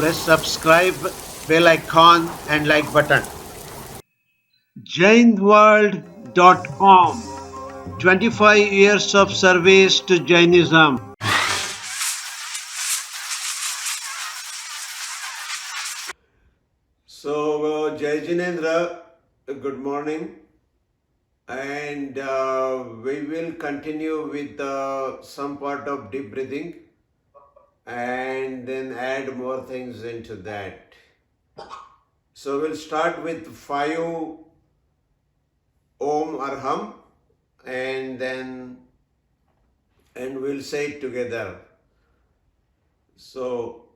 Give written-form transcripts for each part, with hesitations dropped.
press subscribe, bell icon and like button. Jainworld.com 25 years of service to Jainism. So, Jai Jinendra, good morning. And we will continue with some part of deep breathing and then add more things into that. So we'll start with 5 Om or Hum and we'll say it together. So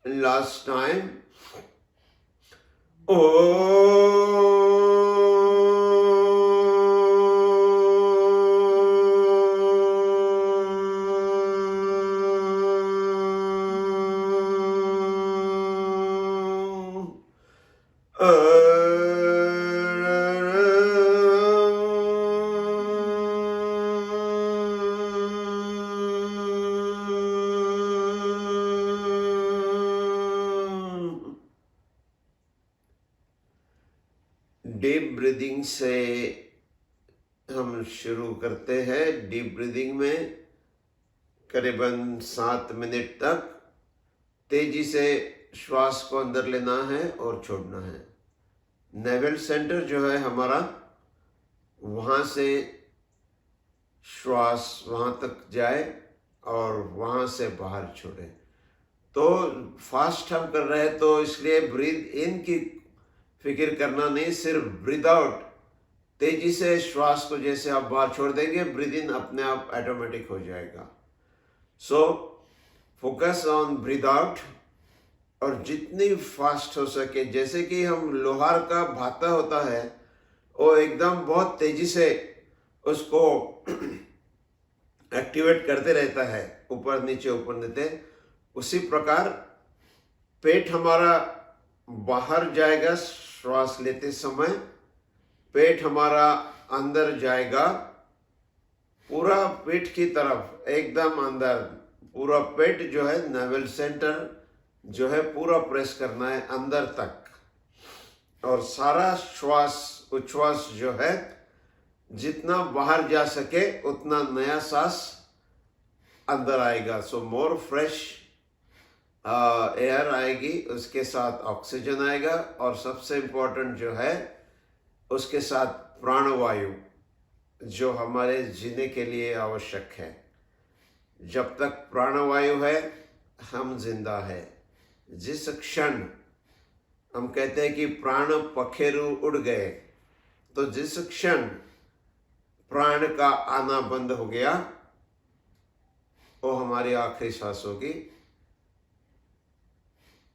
last time. Deep breathing से हम शुरू करते हैं। Deep breathing में करीबन 7 minute तक तेजी से श्वास को अंदर लेना है और छोड़ना है। नेवल सेंटर जो है हमारा, वहाँ से श्वास वहाँ तक जाए और वहाँ से बाहर छोड़े। तो फास्ट हम कर रहे हैं तो इसलिए ब्रीद इन की फिक्र करना नहीं, सिर्फ ब्रीद आउट तेजी से श्वास को जैसे आप बाहर छोड़ देंगे, ब्रीद इन अपने आप ऑटोमेटिक हो जाएगा। So focus on breathe out और जितनी फास्ट हो सके, जैसे कि हम लोहार का भाता होता है वो एकदम बहुत तेजी से उसको एक्टिवेट करते रहता है, ऊपर नीचे, उसी प्रकार पेट हमारा बाहर जाएगा श्वास लेते समय, पेट हमारा अंदर जाएगा, पूरा पेट की तरफ एकदम अंदर, पूरा पेट जो है नेवल सेंटर जो है पूरा प्रेस करना है अंदर तक, और सारा श्वास उच्छ्वास जो है जितना बाहर जा सके उतना नया सांस अंदर आएगा। सो मोर फ्रेश एयर आएगी, उसके साथ ऑक्सीजन आएगा, और सबसे इम्पोर्टेंट जो है उसके साथ प्राणवायु जो हमारे जीने के लिए आवश्यक है। जब तक प्राणवायु है हम जिंदा है। जिस क्षण हम कहते हैं कि प्राण पखेरु उड़ गए, तो जिस क्षण प्राण का आना बंद हो गया वो हमारी आखिरी सांस होगी।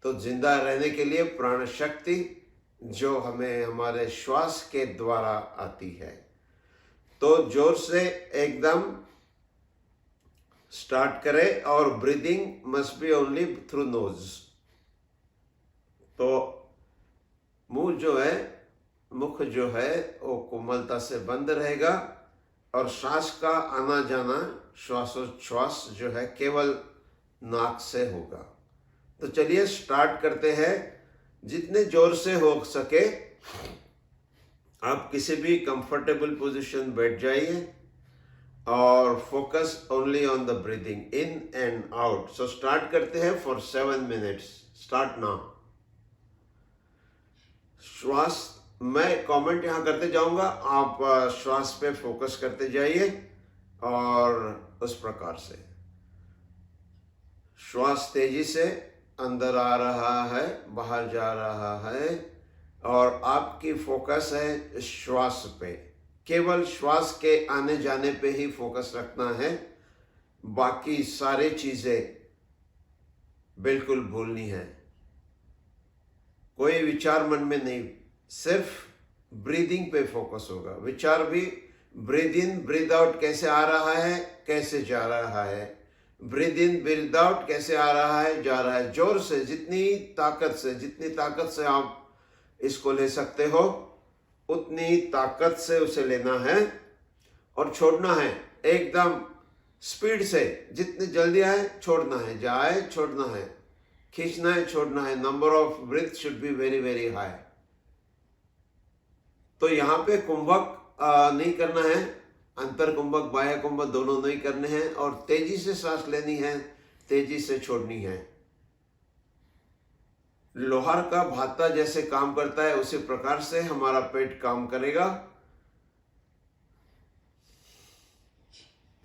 तो जिंदा रहने के लिए प्राण शक्ति जो हमें हमारे श्वास के द्वारा आती है। तो जोर से एकदम स्टार्ट करें, और breathing must be only through nose. तो मुख जो है वो कोमलता से बंद रहेगा, और सांस का आना जाना श्वासोच्छ्वास जो है केवल नाक से होगा। तो चलिए स्टार्ट करते हैं। जितने जोर से हो सके आप किसी भी कंफर्टेबल पोजीशन बैठ जाइए और focus only on the breathing in and out. So start करते हैं फॉर 7 मिनट्स। Start now. श्वास, मैं कमेंट यहाँ करते जाऊंगा, आप श्वास पे फोकस करते जाइए, और उस प्रकार से श्वास तेजी से अंदर आ रहा है, बाहर जा रहा है, और आपकी फोकस है श्वास पे। केवल श्वास के आने जाने पे ही फोकस रखना है, बाकी सारी चीजें बिल्कुल भूलनी है। कोई विचार मन में नहीं, सिर्फ ब्रीदिंग पे फोकस होगा। विचार भी ब्रीद इन ब्रीद आउट कैसे आ रहा है, कैसे जा रहा है, ब्रीद इन ब्रीद आउट कैसे आ रहा है, जा रहा है। जोर से, जितनी ताकत से आप इसको ले सकते हो उतनी ताकत से उसे लेना है, और छोड़ना है एकदम स्पीड से। जितनी जल्दी आए छोड़ना है, जाए छोड़ना है, खींचना है छोड़ना है। Number of breath should be very very high. तो यहाँ पे कुंभक नहीं करना है, अंतर कुंभक बाह्य कुंभक दोनों नहीं करने हैं, और तेजी से सांस लेनी है, तेजी से छोड़नी है। लोहार का भाता जैसे काम करता है उसी प्रकार से हमारा पेट काम करेगा।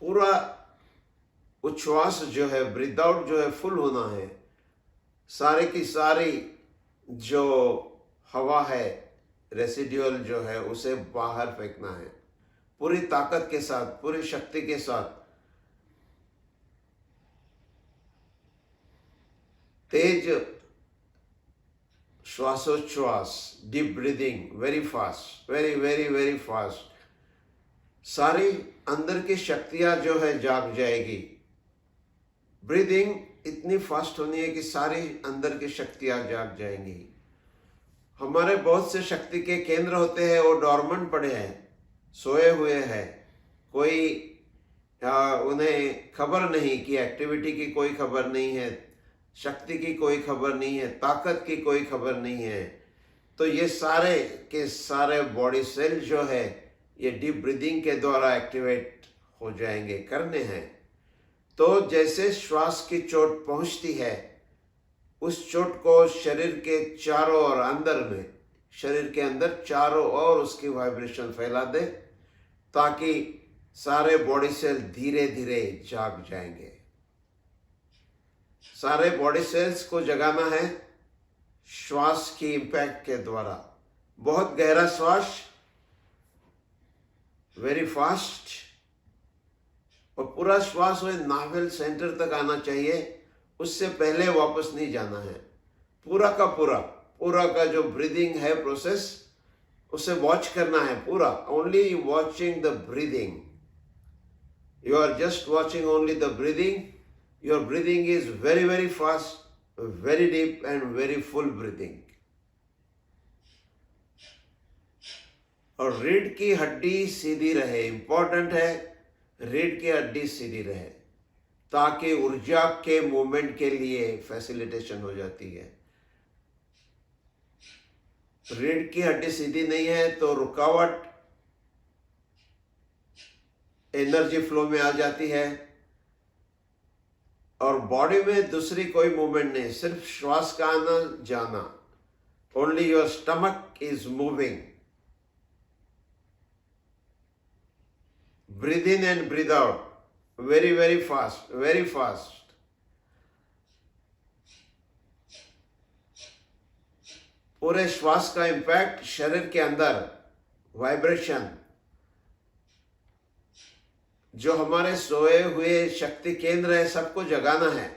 पूरा उच्छ्वास जो है, ब्रीथ आउट जो है, फुल होना है। सारे की सारी जो हवा है, रेसिड्यूअल जो है, उसे बाहर फेंकना है पूरी ताकत के साथ, पूरी शक्ति के साथ। तेज श्वासोच्छ्वास, deep breathing, very fast, very very very fast. सारी अंदर की शक्तियां जो है जाग जाएगी। ब्रीदिंग इतनी फास्ट होनी है कि सारी अंदर की शक्तियां जाग जाएंगी। हमारे बहुत से शक्ति के केंद्र होते हैं, वो डॉर्मेंट पड़े हैं, सोए हुए हैं। कोई उन्हें खबर नहीं कि एक्टिविटी की कोई खबर नहीं है, शक्ति की कोई खबर नहीं है, ताकत की कोई खबर नहीं है। तो ये सारे के सारे बॉडी सेल जो है ये डीप ब्रीदिंग के द्वारा एक्टिवेट हो जाएंगे, करने हैं। तो जैसे श्वास की चोट पहुंचती है, उस चोट को शरीर के चारों ओर, अंदर में, शरीर के अंदर चारों ओर उसकी वाइब्रेशन फैला दे, ताकि सारे बॉडी सेल धीरे धीरे जाग जाएंगे। सारे बॉडी सेल्स को जगाना है श्वास की इंपैक्ट के द्वारा। बहुत गहरा श्वास, वेरी फास्ट, और पूरा श्वास वो नाभि सेंटर तक आना चाहिए, उससे पहले वापस नहीं जाना है। पूरा का जो ब्रीदिंग है प्रोसेस, उसे वॉच करना है पूरा. Only watching the breathing. You are just watching only the breathing. Your breathing is very very fast, very deep and very full breathing. और रीढ़ की हड्डी सीधी रहे. इंपॉर्टेंट है रीढ़ की हड्डी सीधी रहे, ताकि ऊर्जा के मूवमेंट के लिए फैसिलिटेशन हो जाती है. रीढ़ की हड्डी सीधी नहीं है तो रुकावट एनर्जी फ्लो में आ जाती है, और बॉडी में दूसरी कोई मूवमेंट नहीं, सिर्फ श्वास का आना जाना. Only your stomach is moving. Breathe in and breathe out very very fast, very fast. पूरे श्वास का इंपैक्ट शरीर के अंदर, वाइब्रेशन, जो हमारे सोए हुए शक्ति केंद्र है, सबको जगाना है.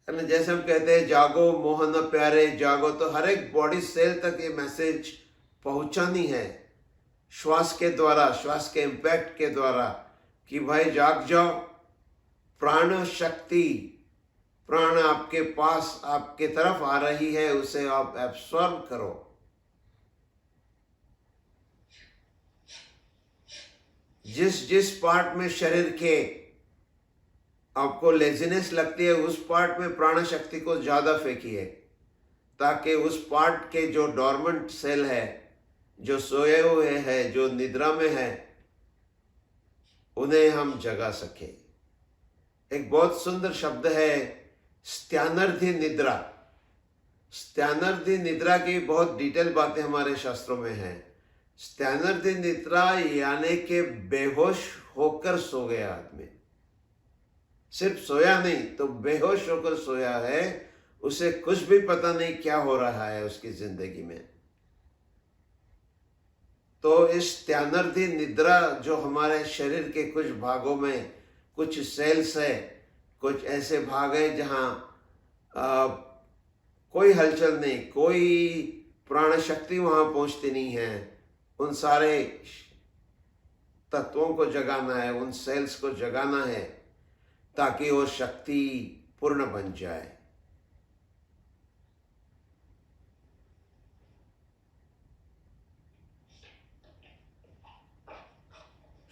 जैसे हम कहते हैं जागो मोहन प्यारे जागो, तो हर एक बॉडी सेल तक ये मैसेज पहुंचानी है श्वास के द्वारा, श्वास के इंपैक्ट के द्वारा, कि भाई जाग जाओ. प्राण शक्ति, प्राण आपके पास, आपके तरफ आ रही है, उसे आप एब्सॉर्ब करो. जिस जिस पार्ट में शरीर के आपको लेजीनेस लगती है, उस पार्ट में प्राण शक्ति को ज्यादा फेंकिए, ताकि उस पार्ट के जो डॉर्मेंट सेल है, जो सोए हुए हैं, जो निद्रा में है, उन्हें हम जगा सके. एक बहुत सुंदर शब्द है स्त्यानर्धि निद्रा. स्त्यानर्धि निद्रा की बहुत डिटेल बातें हमारे शास्त्रों में हैं. स्त्यानर्धि निद्रा यानी कि बेहोश होकर सो गया आदमी. सिर्फ सोया नहीं तो बेहोश होकर सोया है, उसे कुछ भी पता नहीं क्या हो रहा है उसकी जिंदगी में. तो इस स्त्यानर्धि निद्रा, जो हमारे शरीर के कुछ भागों में, कुछ सेल्स है, कुछ ऐसे भाग है जहां कोई हलचल नहीं, कोई प्राण शक्ति वहां पहुंचती नहीं है, उन सारे तत्वों को जगाना है, उन सेल्स को जगाना है, ताकि वो शक्ति पूर्ण बन जाए.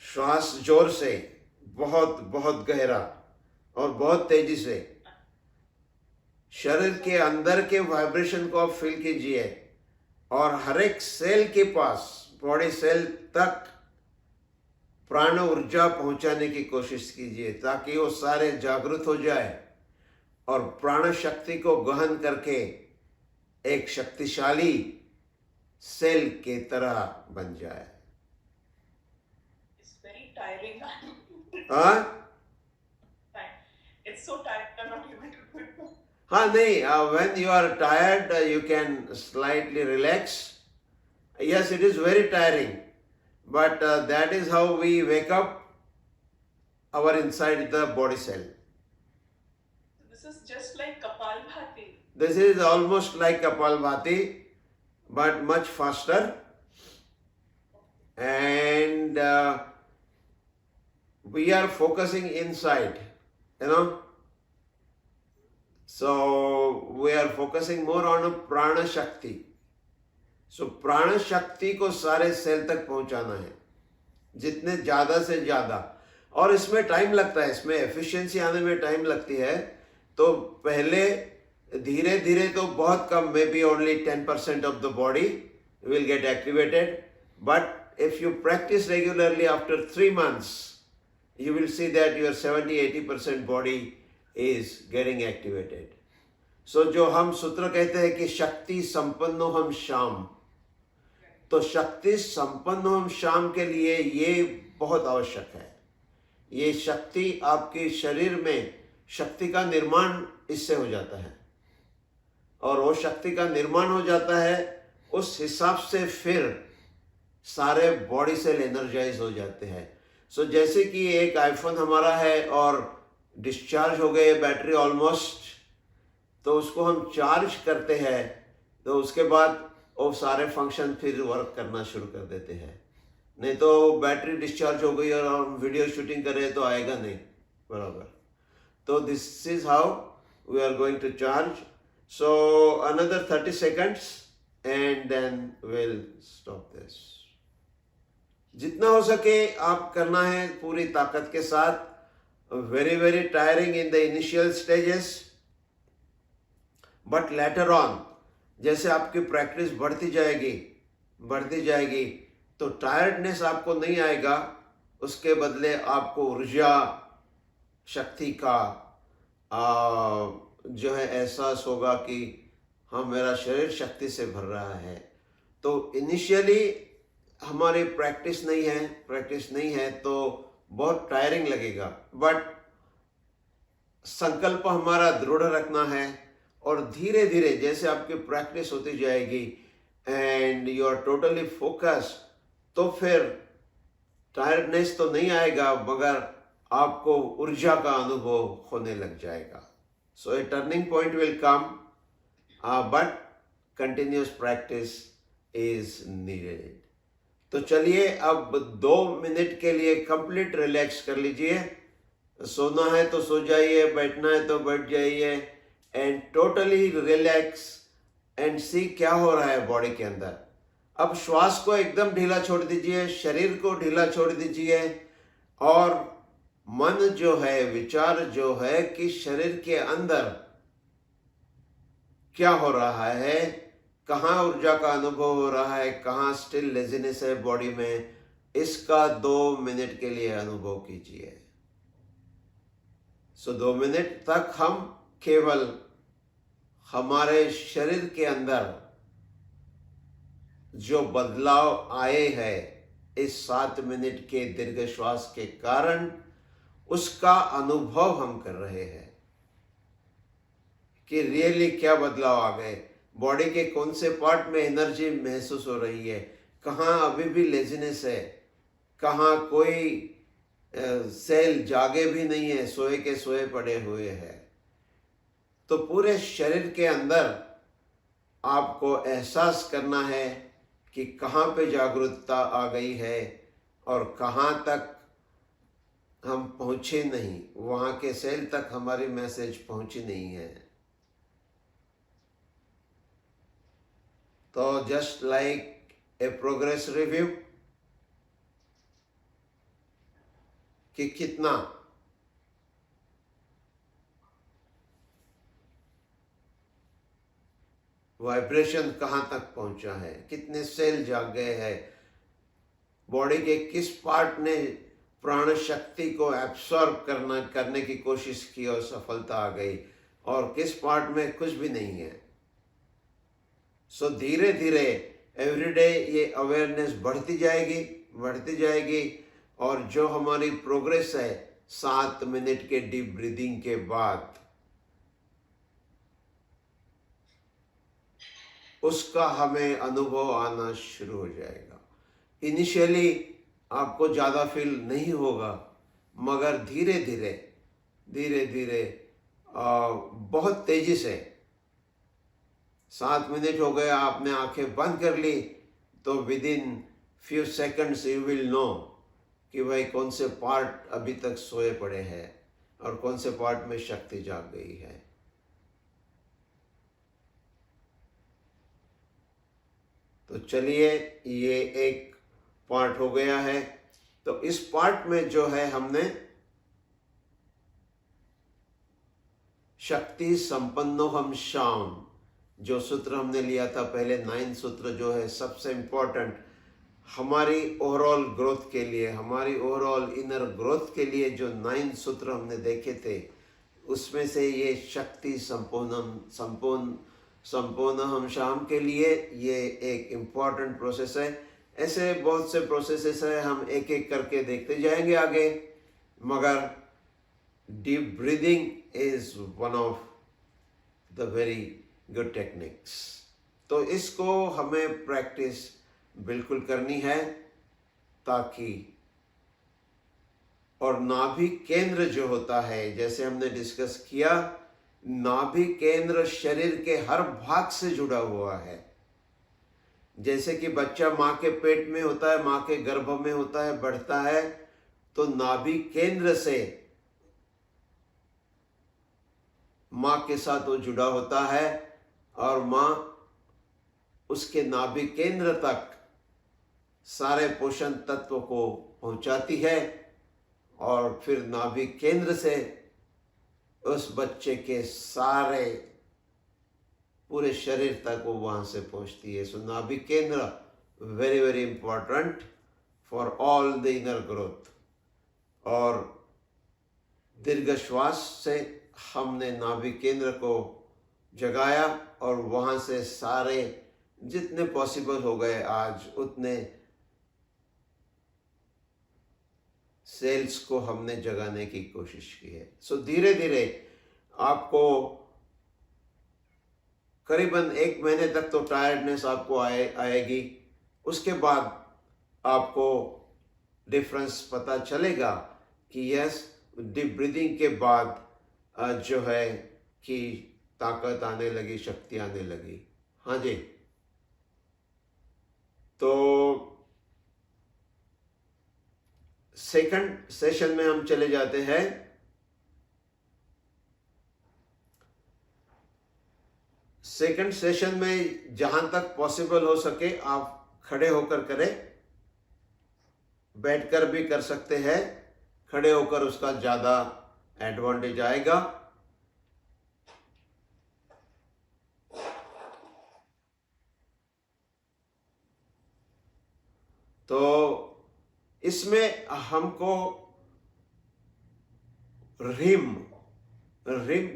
श्वास जोर से, बहुत बहुत गहरा और बहुत तेजी से शरीर के अंदर के वाइब्रेशन को आप फील कीजिए, और हर एक सेल के पास, बॉडी सेल तक प्राण ऊर्जा पहुंचाने की कोशिश कीजिए, ताकि वो सारे जागृत हो जाए और प्राण शक्ति को गहन करके एक शक्तिशाली सेल के तरह बन जाए. It's very tiring. It's so tiring. I'm not able to do it. हाँ नहीं, when you are tired, you can slightly relax. Yes, it is very tiring, but that is how we wake up our inside the body cell. This is just like Kapalbhati. This is almost like Kapalbhati, but much faster. And we are focusing inside, you know. So we are focusing more on prana shakti. So प्राण शक्ति को सारे cell तक पहुंचाना है, जितने ज्यादा से ज्यादा. और इसमें टाइम लगता है, इसमें एफिशिएंसी आने में टाइम लगती है. तो पहले धीरे धीरे तो बहुत कम, maybe only 10% of the body will get activated. But if you practice regularly, after 3 months you will see that your 70-80% body is getting activated. So जो हम सूत्र कहते हैं कि शक्ति संपन्नो हम शाम, तो शक्ति संपन्न हम शाम के लिए ये बहुत आवश्यक है. ये शक्ति आपके शरीर में, शक्ति का निर्माण इससे हो जाता है, और वो शक्ति का निर्माण हो जाता है, उस हिसाब से फिर सारे बॉडी सेल एनर्जाइज हो जाते हैं. सो जैसे कि एक आईफोन हमारा है और डिस्चार्ज हो गए बैटरी ऑलमोस्ट, तो उसको हम चार्ज करते हैं, तो उसके बाद वो सारे फंक्शन फिर वर्क करना शुरू कर देते हैं। नहीं तो बैटरी डिस्चार्ज हो गई और हम वीडियो शूटिंग कर रहे हैं तो आएगा नहीं बराबर। तो this is how we are going to charge. So another 30 seconds and then will stop this. जितना हो सके आप करना है पूरी ताकत के साथ। Very very tiring in the initial stages, but later on जैसे आपकी प्रैक्टिस बढ़ती जाएगी तो टायर्डनेस आपको नहीं आएगा, उसके बदले आपको ऊर्जा शक्ति का जो है एहसास होगा कि हाँ मेरा शरीर शक्ति से भर रहा है। तो इनिशियली हमारी प्रैक्टिस नहीं है तो बहुत टायरिंग लगेगा, बट संकल्प हमारा दृढ़ रखना है और धीरे धीरे जैसे आपकी प्रैक्टिस होती जाएगी and you are totally focused, तो फिर टायर्डनेस तो नहीं आएगा मगर आपको ऊर्जा का अनुभव होने लग जाएगा। So a turning point will come, but continuous practice is needed. तो चलिए अब 2 मिनट के लिए कंप्लीट रिलैक्स कर लीजिए। सोना है तो सो जाइए, बैठना है तो बैठ जाइए एंड टोटली रिलैक्स एंड सी क्या हो रहा है बॉडी के अंदर। अब श्वास को एकदम ढीला छोड़ दीजिए, शरीर को ढीला छोड़ दीजिए और मन जो है, विचार जो है कि शरीर के अंदर क्या हो रहा है, कहाँ ऊर्जा का अनुभव हो रहा है, कहाँ स्टिल लेजीनेस है बॉडी में, इसका 2 मिनट के लिए अनुभव कीजिए। सो 2 मिनट तक हम केवल हमारे शरीर के अंदर जो बदलाव आए हैं इस 7 मिनट के दीर्घ श्वास के कारण, उसका अनुभव हम कर रहे हैं कि रियली क्या बदलाव आ गए, बॉडी के कौन से पार्ट में एनर्जी महसूस हो रही है, कहाँ अभी भी लेजीनेस है, कहाँ कोई सेल जागे भी नहीं है, सोए के सोए पड़े हुए हैं। तो पूरे शरीर के अंदर आपको एहसास करना है कि कहाँ पे जागरूकता आ गई है और कहाँ तक हम पहुँचे नहीं, वहाँ के सेल तक हमारी मैसेज पहुँची नहीं है। तो just like a progress review कि कितना वाइब्रेशन कहाँ तक पहुंचा है, कितने सेल जाग गए हैं, बॉडी के किस पार्ट ने प्राण शक्ति को एब्सॉर्ब करने की कोशिश की और सफलता आ गई और किस पार्ट में कुछ भी नहीं है। सो धीरे धीरे एवरीडे ये अवेयरनेस बढ़ती जाएगी और जो हमारी प्रोग्रेस है 7 मिनट के डीप ब्रीदिंग के बाद, उसका हमें अनुभव आना शुरू हो जाएगा। इनिशियली आपको ज़्यादा फील नहीं होगा मगर धीरे धीरे बहुत तेजी से 7 मिनट हो गया, आपने आंखें बंद कर ली तो within few seconds you will know कि भाई कौन से पार्ट अभी तक सोए पड़े हैं और कौन से पार्ट में शक्ति जाग गई है। तो चलिए ये एक पार्ट हो गया है। तो इस पार्ट में जो है हमने शक्ति संपन्नो हम शाम जो सूत्र हमने लिया था पहले, 9 सूत्र जो है सबसे इम्पोर्टेंट हमारी ओवरऑल ग्रोथ के लिए, हमारी ओवरऑल इनर ग्रोथ के लिए जो 9 सूत्र हमने देखे थे, उसमें से ये शक्ति संपूर्ण हम शाम के लिए ये एक इम्पॉर्टेंट प्रोसेस है। ऐसे बहुत से प्रोसेसेस है, हम एक एक करके देखते जाएंगे आगे, मगर deep breathing is one of the very good techniques. तो इसको हमें प्रैक्टिस बिल्कुल करनी है ताकि और नाभि केंद्र जो होता है, जैसे हमने डिस्कस किया, नाभि केंद्र शरीर के हर भाग से जुड़ा हुआ है। जैसे कि बच्चा माँ के पेट में होता है, माँ के गर्भ में होता है, बढ़ता है, तो नाभि केंद्र से माँ के साथ वो जुड़ा होता है और माँ उसके नाभि केंद्र तक सारे पोषण तत्व को पहुंचाती है और फिर नाभि केंद्र से उस बच्चे के सारे पूरे शरीर तक वो वहां से पहुंचती है। सो नाभि केंद्र very very important for all the inner growth. और दीर्घ श्वास से हमने नाभि केंद्र को जगाया और वहां से सारे जितने पॉसिबल हो गए आज उतने सेल्स को हमने जगाने की कोशिश की है। सो धीरे धीरे आपको करीबन 1 महीने तक तो टायर्डनेस आपको आएगी। उसके बाद आपको डिफरेंस पता चलेगा कि यस, डीप ब्रीदिंग के बाद जो है कि ताकत आने लगी, शक्ति आने लगी। हाँ जी, तो सेकंड सेशन में हम चले जाते हैं। सेकंड सेशन में जहां तक पॉसिबल हो सके आप खड़े होकर करें, बैठकर भी कर सकते हैं। खड़े होकर उसका ज्यादा एडवांटेज आएगा। तो इसमें हमको रिम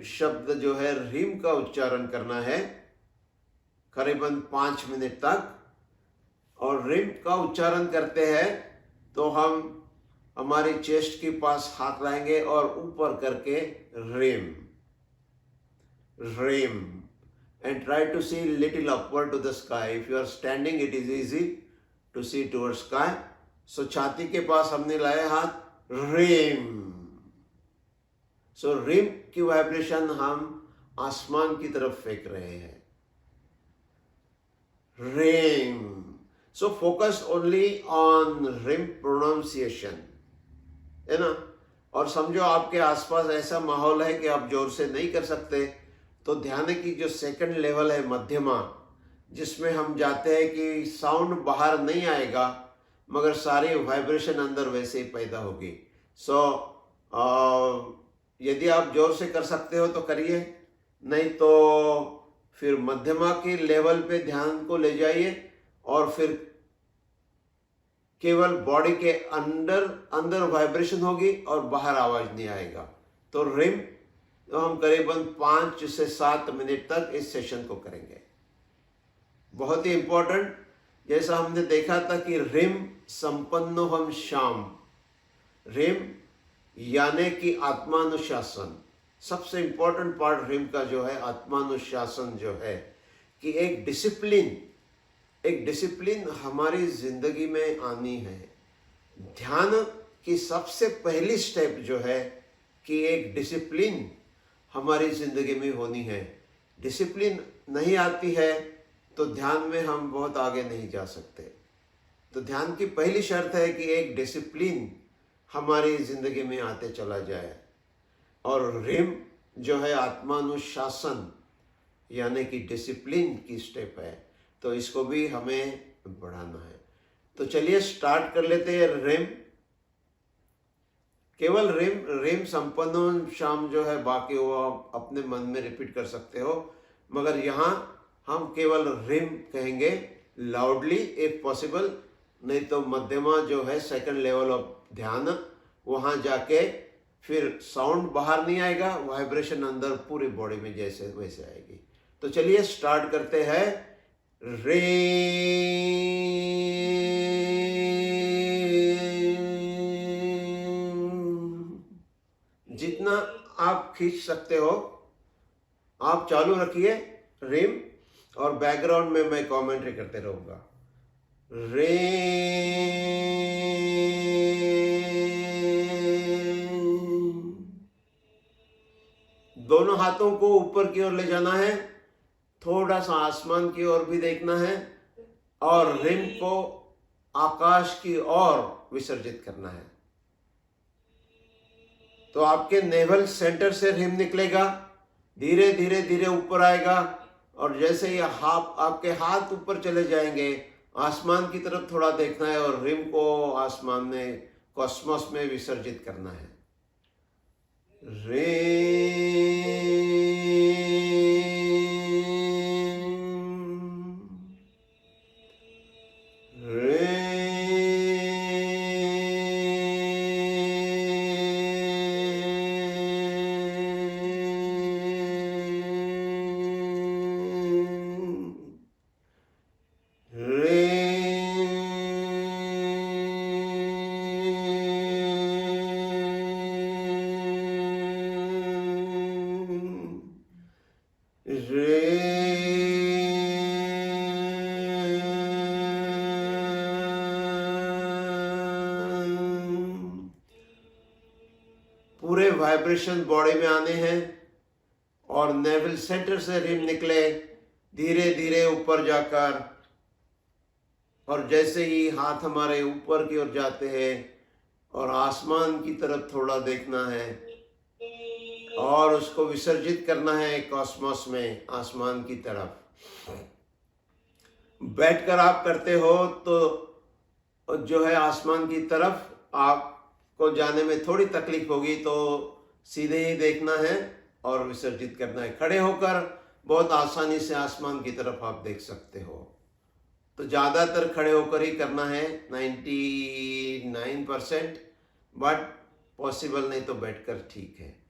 शब्द जो है, रिम का उच्चारण करना है करीबन 5 मिनट तक। और रिम का उच्चारण करते हैं तो हम हमारी चेस्ट के पास हाथ लाएंगे और ऊपर करके रिम and try to see little upward to the sky. If you are standing it is easy to see towards sky. So छाती के पास हमने लाए हाथ, रिम। सो रिम की वाइब्रेशन हम आसमान की तरफ फेंक रहे हैं, रिम। सो फोकस ओनली ऑन रिम प्रोनाउंसिएशन, है ना। और समझो आपके आसपास ऐसा माहौल है कि आप जोर से नहीं कर सकते, तो ध्यान की जो सेकंड लेवल है मध्यमा, जिसमें हम जाते हैं कि साउंड बाहर नहीं आएगा मगर सारी वाइब्रेशन अंदर वैसे ही पैदा होगी। सो यदि आप जोर से कर सकते हो तो करिए, नहीं तो फिर मध्यमा के लेवल पे ध्यान को ले जाइए और फिर केवल बॉडी के अंदर वाइब्रेशन होगी और बाहर आवाज नहीं आएगा। तो रिम तो हम करीबन 5 से 7 मिनट तक इस सेशन को करेंगे। बहुत ही इंपॉर्टेंट, जैसा हमने देखा था कि रिम संपन्नो हम शाम, रिम यानी कि आत्मानुशासन। सबसे इंपॉर्टेंट पार्ट रिम का जो है आत्मानुशासन जो है, कि एक डिसिप्लिन हमारी जिंदगी में आनी है। ध्यान की सबसे पहली स्टेप जो है कि एक डिसिप्लिन हमारी जिंदगी में होनी है। डिसिप्लिन नहीं आती है तो ध्यान में हम बहुत आगे नहीं जा सकते। तो ध्यान की पहली शर्त है कि एक डिसिप्लिन हमारी जिंदगी में आते चला जाए। और रिम जो है आत्मानुशासन यानी कि डिसिप्लिन की स्टेप है, तो इसको भी हमें बढ़ाना है। तो चलिए स्टार्ट कर लेते हैं। रिम, केवल रिम संपन्न शाम जो है, बाकी वो आप अपने मन में रिपीट कर सकते हो, मगर यहाँ हम केवल रिम कहेंगे लाउडली इफ पॉसिबल, नहीं तो मध्यमा जो है सेकंड लेवल ऑफ ध्यान, वहां जाके फिर साउंड बाहर नहीं आएगा, वाइब्रेशन अंदर पूरी बॉडी में जैसे वैसे आएगी। तो चलिए स्टार्ट करते हैं। रे जितना आप खींच सकते हो आप चालू रखिए रिम, और बैकग्राउंड में मैं कमेंट्री करते रहूंगा। रे दोनों हाथों को ऊपर की ओर ले जाना है, थोड़ा सा आसमान की ओर भी देखना है और रिम को आकाश की ओर विसर्जित करना है। तो आपके नेवल सेंटर से रिम निकलेगा, धीरे धीरे धीरे ऊपर आएगा और जैसे ही आपके हाथ ऊपर चले जाएंगे, आसमान की तरफ थोड़ा देखना है और रिम को आसमान में, कॉस्मोस में विसर्जित करना है। पूरे वाइब्रेशन बॉडी में आने हैं और नेवल सेंटर से रिम निकले, धीरे धीरे ऊपर जाकर, और जैसे ही हाथ हमारे ऊपर की ओर जाते हैं और आसमान की तरफ थोड़ा देखना है और उसको विसर्जित करना है कॉस्मोस में, आसमान की तरफ। बैठकर आप करते हो तो जो है आसमान की तरफ आपको जाने में थोड़ी तकलीफ होगी, तो सीधे ही देखना है और विसर्जित करना है। खड़े होकर बहुत आसानी से आसमान की तरफ आप देख सकते हो। तो ज़्यादातर खड़े होकर ही करना है, 99%, बट पॉसिबल नहीं तो बैठकर ठीक है।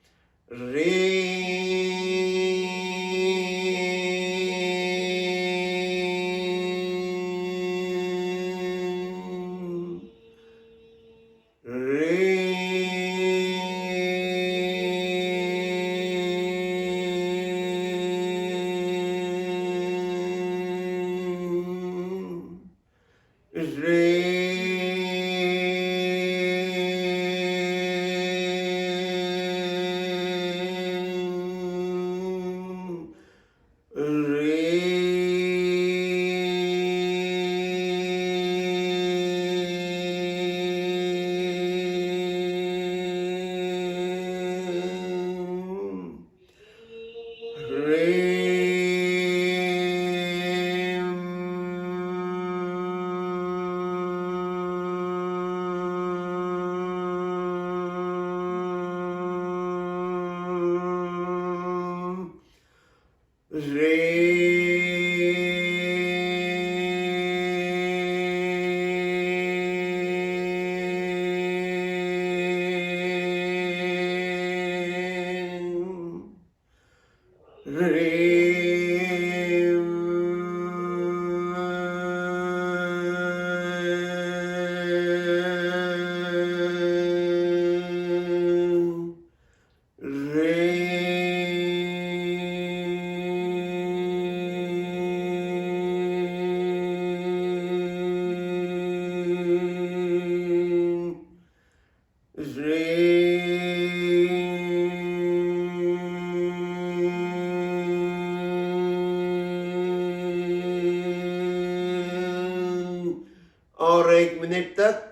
और 1 मिनट तक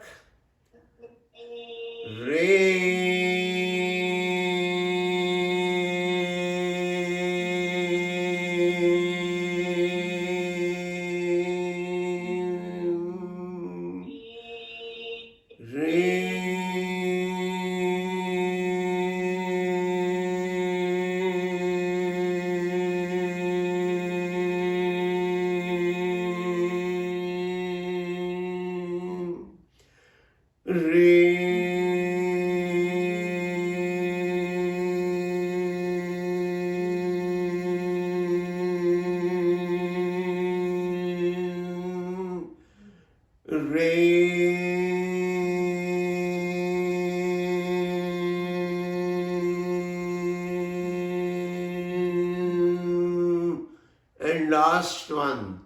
and last one,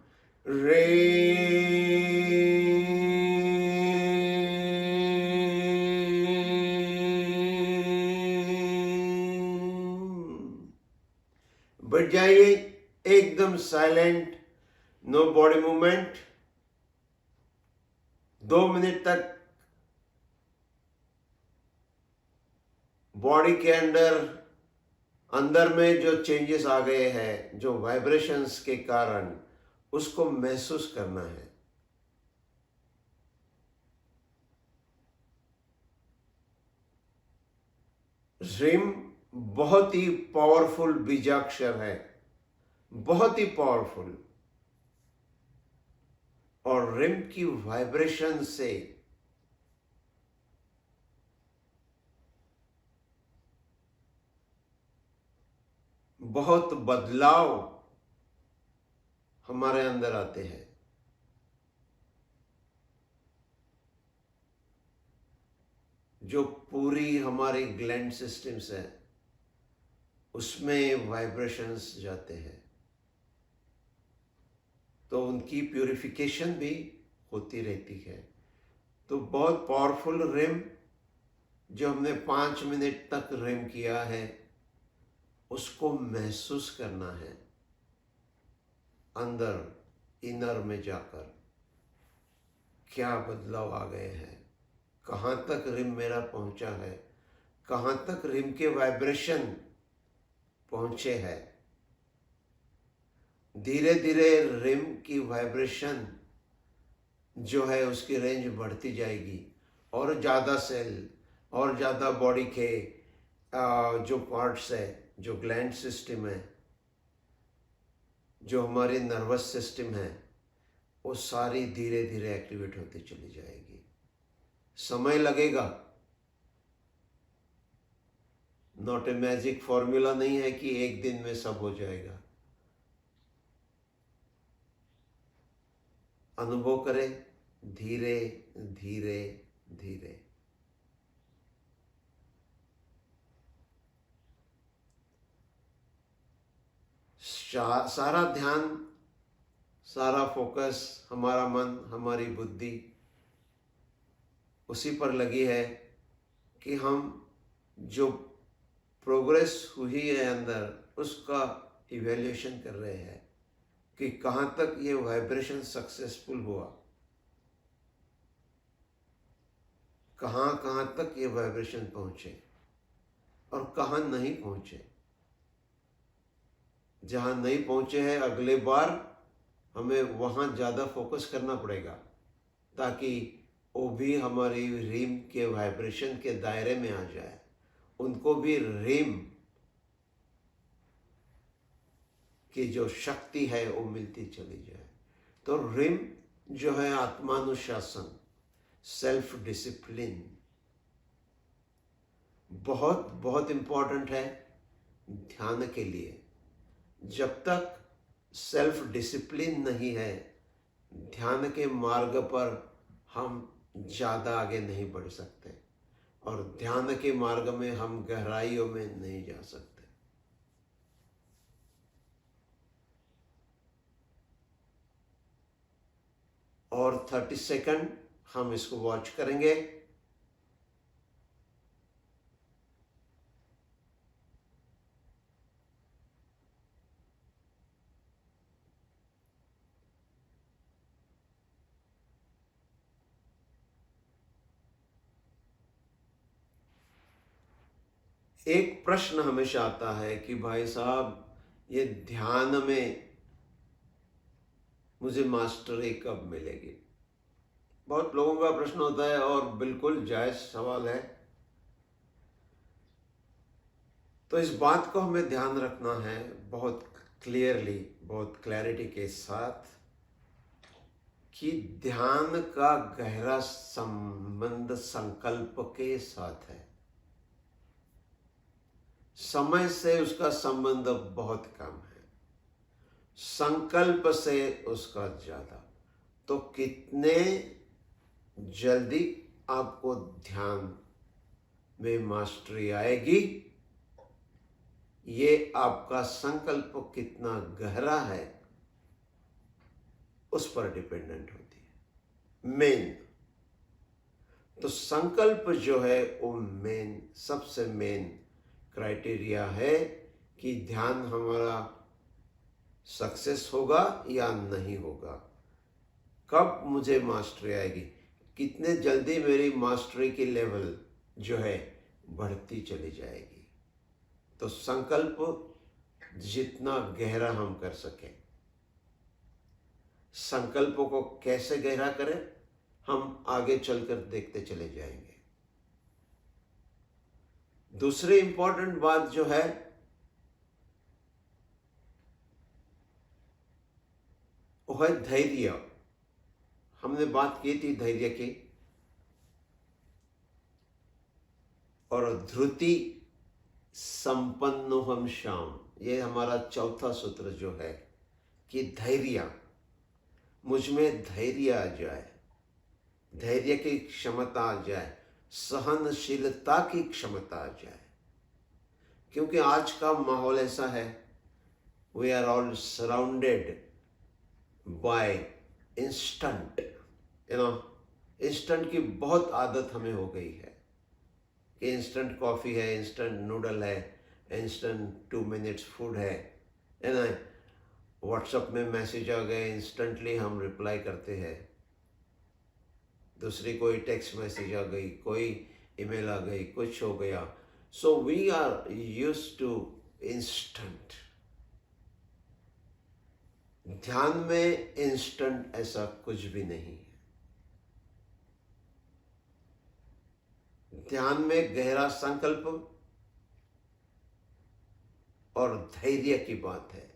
बैठ जाइए, एकदम silent, no body movement. 2 minute तक बॉडी के अंदर में जो चेंजेस आ गए हैं, जो वाइब्रेशंस के कारण, उसको महसूस करना है। रिम बहुत ही पावरफुल बीजाक्षर है, बहुत ही पावरफुल। और रिम की वाइब्रेशन से बहुत बदलाव हमारे अंदर आते हैं। जो पूरी हमारी ग्लैंड सिस्टम्स है, उसमें वाइब्रेशंस जाते हैं, तो उनकी प्यूरिफिकेशन भी होती रहती है। तो बहुत पावरफुल रिम, जो हमने 5 मिनट तक रिम किया है, उसको महसूस करना है अंदर इनर में जाकर। क्या बदलाव आ गए हैं, कहाँ तक रिम मेरा पहुंचा है, कहाँ तक रिम के वाइब्रेशन पहुंचे हैं। धीरे धीरे रिम की वाइब्रेशन जो है उसकी रेंज बढ़ती जाएगी, और ज़्यादा सेल और ज़्यादा बॉडी के जो पार्ट्स है, जो ग्लैंड सिस्टम है, जो हमारी नर्वस सिस्टम है, वो सारी धीरे धीरे एक्टिवेट होती चली जाएगी। समय लगेगा, नॉट ए मैजिक फॉर्मूला नहीं है कि एक दिन में सब हो जाएगा। अनुभव करें, धीरे धीरे धीरे। सारा ध्यान, सारा फोकस, हमारा मन, हमारी बुद्धि उसी पर लगी है कि हम जो प्रोग्रेस हुई है अंदर, उसका इवैल्यूएशन कर रहे हैं कि कहाँ तक ये वाइब्रेशन सक्सेसफुल हुआ, कहाँ कहाँ तक ये वाइब्रेशन पहुँचे और कहाँ नहीं पहुँचे। जहाँ नहीं पहुँचे हैं, अगले बार हमें वहाँ ज़्यादा फोकस करना पड़ेगा, ताकि वो भी हमारी रिम के वाइब्रेशन के दायरे में आ जाए, उनको भी रिम की जो शक्ति है वो मिलती चली जाए। तो रिम जो है आत्मानुशासन, सेल्फ डिसिप्लिन, बहुत बहुत इम्पोर्टेंट है ध्यान के लिए। जब तक सेल्फ डिसिप्लिन नहीं है, ध्यान के मार्ग पर हम ज़्यादा आगे नहीं बढ़ सकते, और ध्यान के मार्ग में हम गहराइयों में नहीं जा सकते। और 30 सेकंड हम इसको वॉच करेंगे। एक प्रश्न हमेशा आता है कि भाई साहब, ये ध्यान में मुझे मास्टरी कब मिलेगी? बहुत लोगों का प्रश्न होता है और बिल्कुल जायज सवाल है। तो इस बात को हमें ध्यान रखना है बहुत क्लियरली, बहुत क्लैरिटी के साथ, कि ध्यान का गहरा संबंध संकल्प के साथ है। समय से उसका संबंध बहुत कम है, संकल्प से उसका ज्यादा। तो कितने जल्दी आपको ध्यान में मास्टरी आएगी, ये आपका संकल्प कितना गहरा है उस पर डिपेंडेंट होती है। मेन तो संकल्प जो है वो सबसे मेन क्राइटेरिया है कि ध्यान हमारा सक्सेस होगा या नहीं होगा, कब मुझे मास्टरी आएगी, कितने जल्दी मेरी मास्टरी की लेवल जो है बढ़ती चली जाएगी। तो संकल्प जितना गहरा हम कर सकें, संकल्पों को कैसे गहरा करें हम आगे चलकर देखते चले जाएंगे। दूसरी इंपॉर्टेंट बात जो है वो है धैर्य। हमने बात की थी धैर्य की, और धृति संपन्नोहम श्याम, ये हमारा चौथा सूत्र जो है कि धैर्य, मुझ में धैर्य आ जाए, धैर्य की क्षमता आ जाए, सहनशीलता की क्षमता आ जाए। क्योंकि आज का माहौल ऐसा है, we are all surrounded by instant, instant की बहुत आदत हमें हो गई है कि इंस्टेंट कॉफ़ी है, इंस्टेंट नूडल है, इंस्टेंट 2 मिनट्स फूड है ना, व्हाट्सएप में मैसेज आ गए, इंस्टेंटली हम रिप्लाई करते हैं, दूसरी कोई टेक्स्ट मैसेज आ गई, कोई ईमेल आ गई, कुछ हो गया। So we are used to instant. ध्यान में इंस्टेंट ऐसा कुछ भी नहीं है। ध्यान में गहरा संकल्प और धैर्य की बात है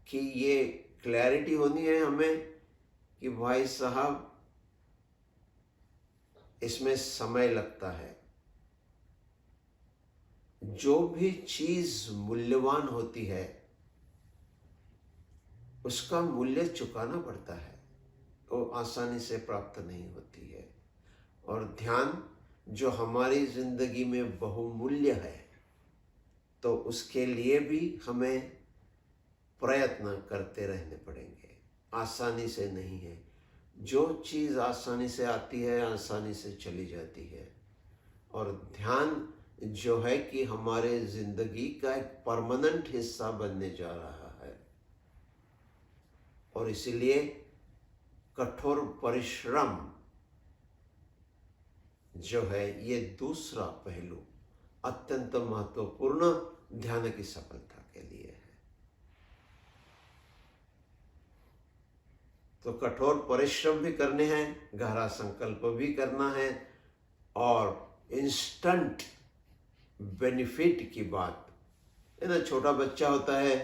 कि ये क्लैरिटी होनी है हमें कि भाई साहब इसमें समय लगता है। जो भी चीज मूल्यवान होती है उसका मूल्य चुकाना पड़ता है, वो आसानी से प्राप्त नहीं होती है। और ध्यान जो हमारी जिंदगी में बहुमूल्य है, तो उसके लिए भी हमें प्रयत्न करते रहने पड़ेंगे, आसानी से नहीं है। जो चीज़ आसानी से आती है आसानी से चली जाती है, और ध्यान जो है कि हमारे जिंदगी का एक परमानेंट हिस्सा बनने जा रहा है। और इसीलिए कठोर परिश्रम जो है ये दूसरा पहलू अत्यंत महत्वपूर्ण ध्यान की सफलता के लिए है। तो कठोर परिश्रम भी करने हैं, गहरा संकल्प भी करना है, और इंस्टेंट बेनिफिट की बात है ना। छोटा बच्चा होता है,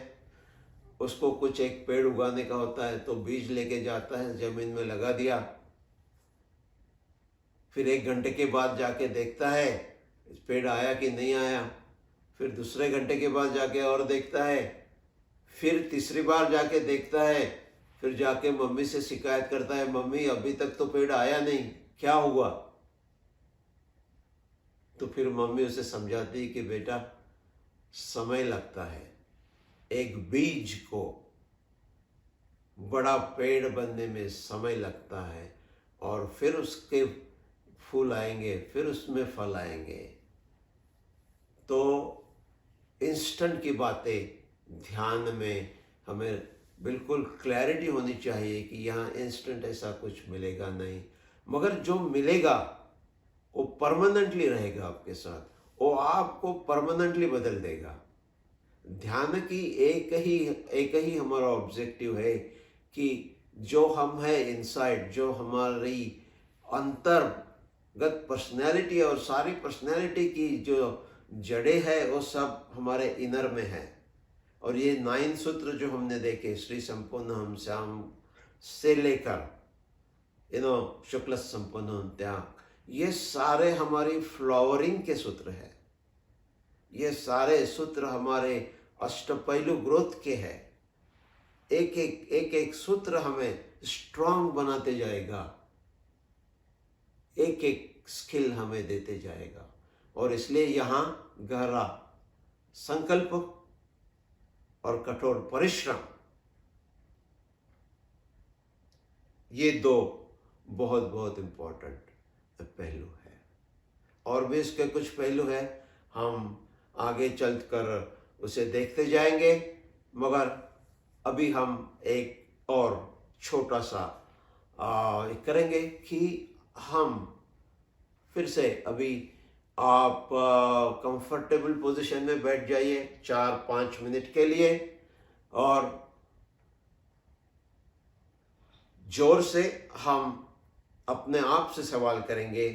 उसको कुछ एक पेड़ उगाने का होता है, तो बीज लेके जाता है, जमीन में लगा दिया, फिर 1 घंटे के बाद जाके देखता है पेड़ आया कि नहीं आया, फिर दूसरे घंटे के बाद जाके और देखता है, फिर तीसरी बार जाके देखता है, फिर जाके मम्मी से शिकायत करता है, मम्मी अभी तक तो पेड़ आया नहीं, क्या हुआ। तो फिर मम्मी उसे समझाती है कि बेटा समय लगता है, एक बीज को बड़ा पेड़ बनने में समय लगता है, और फिर उसके फूल आएंगे, फिर उसमें फल आएंगे। तो इंस्टेंट की बातें ध्यान में हमें बिल्कुल क्लैरिटी होनी चाहिए कि यहाँ इंस्टेंट ऐसा कुछ मिलेगा नहीं, मगर जो मिलेगा वो परमानेंटली रहेगा आपके साथ, वो आपको परमानेंटली बदल देगा। ध्यान की एक ही हमारा ऑब्जेक्टिव है कि जो हम है इनसाइड, जो हमारी अंतर्गत पर्सनैलिटी और सारी पर्सनैलिटी की जो जड़ें है वो सब हमारे इनर में है। और ये 9 सूत्र जो हमने देखे, श्री संपूर्णम श्याम से लेकर शुक्ल संपूर्ण त्याग, ये सारे हमारी फ्लावरिंग के सूत्र है। ये सारे सूत्र हमारे अष्टपहलु ग्रोथ के हैं। एक सूत्र हमें स्ट्रांग बनाते जाएगा, एक स्किल हमें देते जाएगा। और इसलिए यहाँ गहरा संकल्प और कठोर परिश्रम, ये 2 बहुत बहुत इम्पोर्टेंट पहलू है। और भी इसके कुछ पहलू है, हम आगे चलकर उसे देखते जाएंगे। मगर अभी हम एक और छोटा सा करेंगे कि हम फिर से अभी आप कंफर्टेबल पोजीशन में बैठ जाइए 4-5 मिनट के लिए और जोर से हम अपने आप से सवाल करेंगे।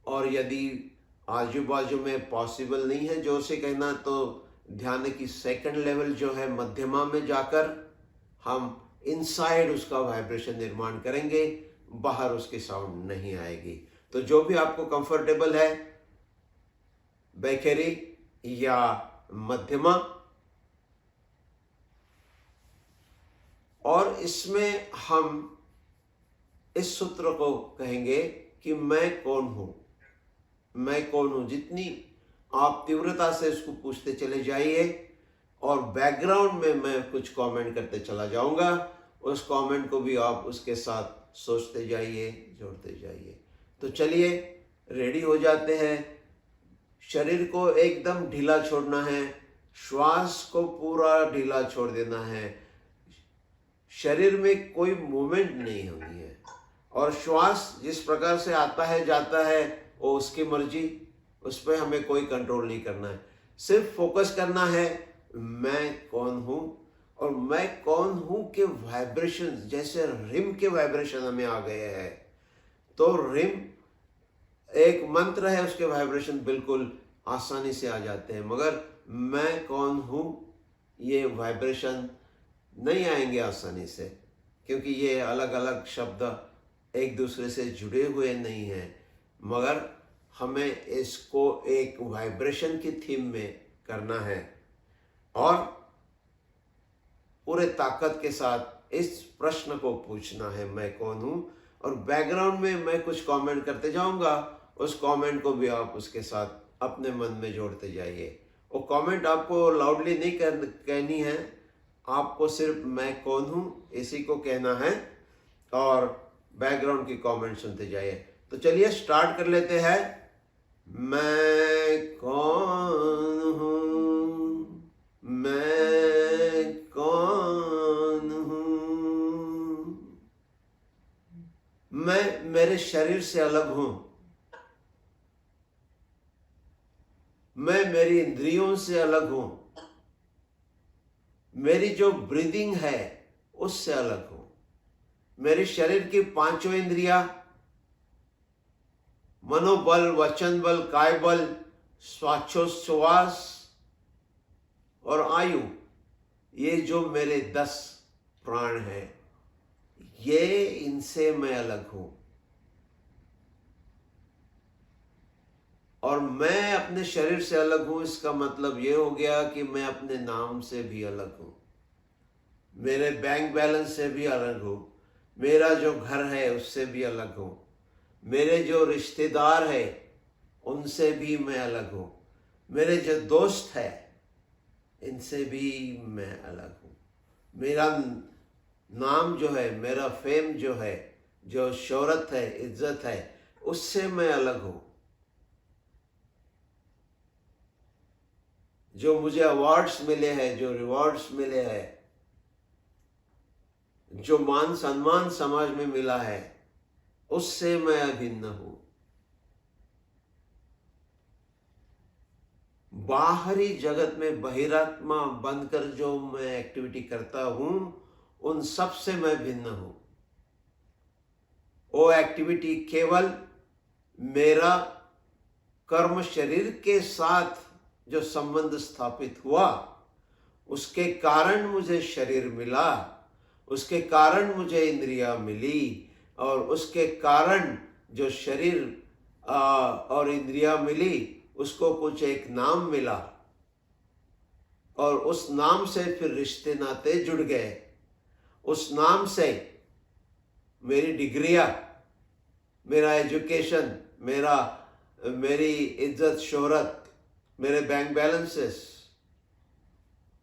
और यदि आजू बाजू में पॉसिबल नहीं है जोर से कहना, तो ध्यान की सेकंड लेवल जो है मध्यमा में जाकर हम इनसाइड उसका वाइब्रेशन निर्माण करेंगे, बाहर उसकी साउंड नहीं आएगी। तो जो भी आपको कंफर्टेबल है, बैखेरी या मध्यमा, और इसमें हम इस सूत्र को कहेंगे कि मैं कौन हूं, मैं कौन हूं। जितनी आप तीव्रता से इसको पूछते चले जाइए और बैकग्राउंड में मैं कुछ कमेंट करते चला जाऊंगा, उस कमेंट को भी आप उसके साथ सोचते जाइए, जोड़ते जाइए। तो चलिए रेडी हो जाते हैं। शरीर को एकदम ढीला छोड़ना है, श्वास को पूरा ढीला छोड़ देना है, शरीर में कोई मूवमेंट नहीं होनी है। और श्वास जिस प्रकार से आता है जाता है वो उसकी मर्जी, उस पर हमें कोई कंट्रोल नहीं करना है। सिर्फ फोकस करना है मैं कौन हूं, और मैं कौन हूं के वाइब्रेशन, जैसे रिम के वाइब्रेशन हमें आ गए हैं। तो रिम एक मंत्र है, उसके वाइब्रेशन बिल्कुल आसानी से आ जाते हैं, मगर मैं कौन हूं ये वाइब्रेशन नहीं आएंगे आसानी से, क्योंकि ये अलग अलग शब्द एक दूसरे से जुड़े हुए नहीं हैं। मगर हमें इसको एक वाइब्रेशन की थीम में करना है और पूरे ताकत के साथ इस प्रश्न को पूछना है मैं कौन हूं। और बैकग्राउंड में मैं कुछ कमेंट करते जाऊंगा, उस कमेंट को भी आप उसके साथ अपने मन में जोड़ते जाइए। वो कमेंट आपको लाउडली नहीं कहनी है, आपको सिर्फ मैं कौन हूं इसी को कहना है और बैकग्राउंड की कमेंट सुनते जाइए। तो चलिए स्टार्ट कर लेते हैं। मैं कौन हूं, मैं कौन हूं, मैं मेरे शरीर से अलग हूं, मैं मेरी इंद्रियों से अलग हूं, मेरी जो ब्रीदिंग है उससे अलग हूं, मेरे शरीर की पांचों इंद्रियां, मनोबल, वचन बल, काय बल, श्वासोच्छ्वास और आयु, ये जो मेरे 10 प्राण हैं, ये इनसे मैं अलग हूं। और मैं अपने शरीर से अलग हूं, इसका मतलब ये हो गया कि मैं अपने नाम से भी अलग हूं, मेरे बैंक बैलेंस से भी अलग हूं, मेरा जो घर है उससे भी अलग हूं, मेरे जो रिश्तेदार है उनसे भी मैं अलग हूं, मेरे जो दोस्त है इनसे भी मैं अलग हूं, मेरा नाम जो है, मेरा फेम जो है, जो शोहरत है, इज्जत है, उससे मैं अलग हूं, जो मुझे अवार्ड्स मिले हैं, जो रिवॉर्ड्स मिले हैं, जो मान सम्मान समाज में मिला है, उससे मैं अभिन्न हूं। बाहरी जगत में बहिरात्मा बनकर जो मैं एक्टिविटी करता हूं, उन सब से मैं भिन्न हूं। वो एक्टिविटी केवल मेरा कर्म शरीर के साथ जो संबंध स्थापित हुआ, उसके कारण मुझे शरीर मिला, उसके कारण मुझे इंद्रियां मिली, और उसके कारण जो शरीर और इंद्रियां मिली उसको कुछ एक नाम मिला, और उस नाम से फिर रिश्ते नाते जुड़ गए। उस नाम से मेरी डिग्रियां, मेरा एजुकेशन, मेरी इज्जत शोहरत, मेरे बैंक बैलेंसेस,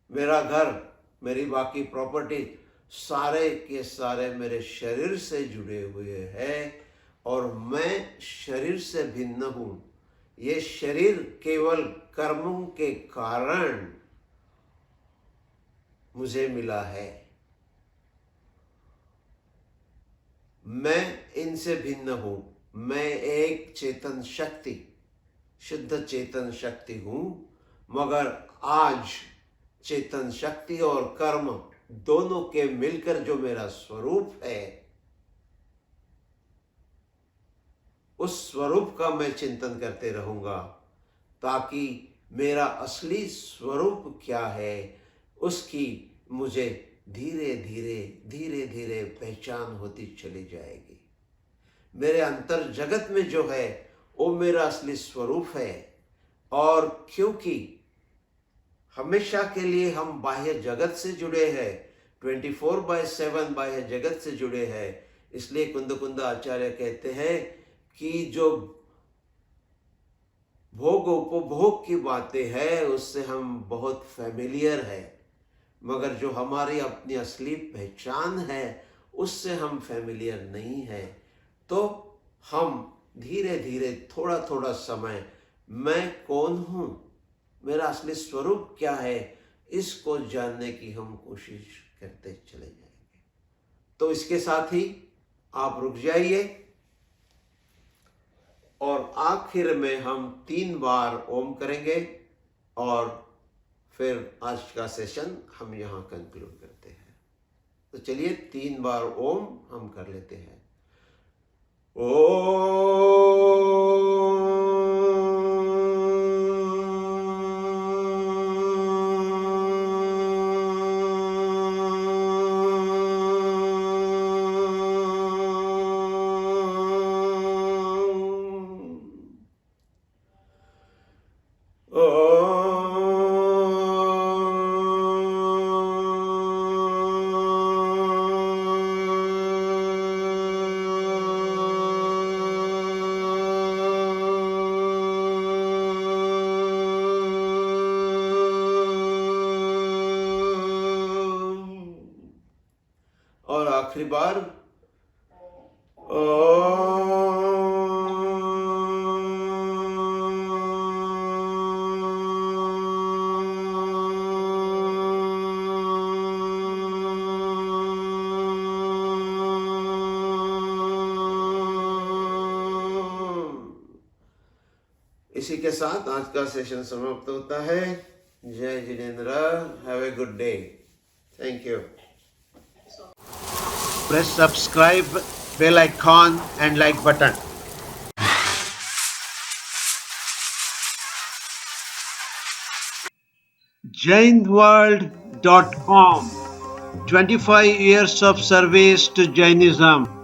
मेरा घर, मेरी बाकी प्रॉपर्टी, सारे के सारे मेरे शरीर से जुड़े हुए हैं। और मैं शरीर से भिन्न हूं। ये शरीर केवल कर्मों के कारण मुझे मिला है। मैं इनसे भिन्न हूं। मैं एक चेतन शक्ति, शुद्ध चेतन शक्ति हूं, मगर आज चेतन शक्ति और कर्म दोनों के मिलकर जो मेरा स्वरूप है, उस स्वरूप का मैं चिंतन करते रहूंगा, ताकि मेरा असली स्वरूप क्या है उसकी मुझे धीरे धीरे धीरे धीरे पहचान होती चली जाएगी। मेरे अंतर जगत में जो है वो मेरा असली स्वरूप है। और क्योंकि हमेशा के लिए हम बाह्य जगत से जुड़े हैं, 24/7 बाह्य जगत से जुड़े हैं, इसलिए कुंद आचार्य कहते हैं कि जो भोग उपभोग की बातें हैं उससे हम बहुत फैमिलियर है, मगर जो हमारी अपनी असली पहचान है उससे हम फैमिलियर नहीं है। तो हम धीरे धीरे थोड़ा थोड़ा समय मैं कौन हूँ, मेरा असली स्वरूप क्या है, इसको जानने की हम कोशिश करते चले जाएंगे। तो इसके साथ ही आप रुक जाइए और आखिर में हम 3 बार ओम करेंगे और फिर आज का सेशन हम यहाँ कंक्लूड करते हैं। तो चलिए 3 बार ओम हम कर लेते हैं। और आखिरी बार इसी के साथ आज का सेशन समाप्त होता है। जय Jinendra. Have a good day. Thank you. Press subscribe, bell icon and like button. jainworld.com 25 years of service to Jainism.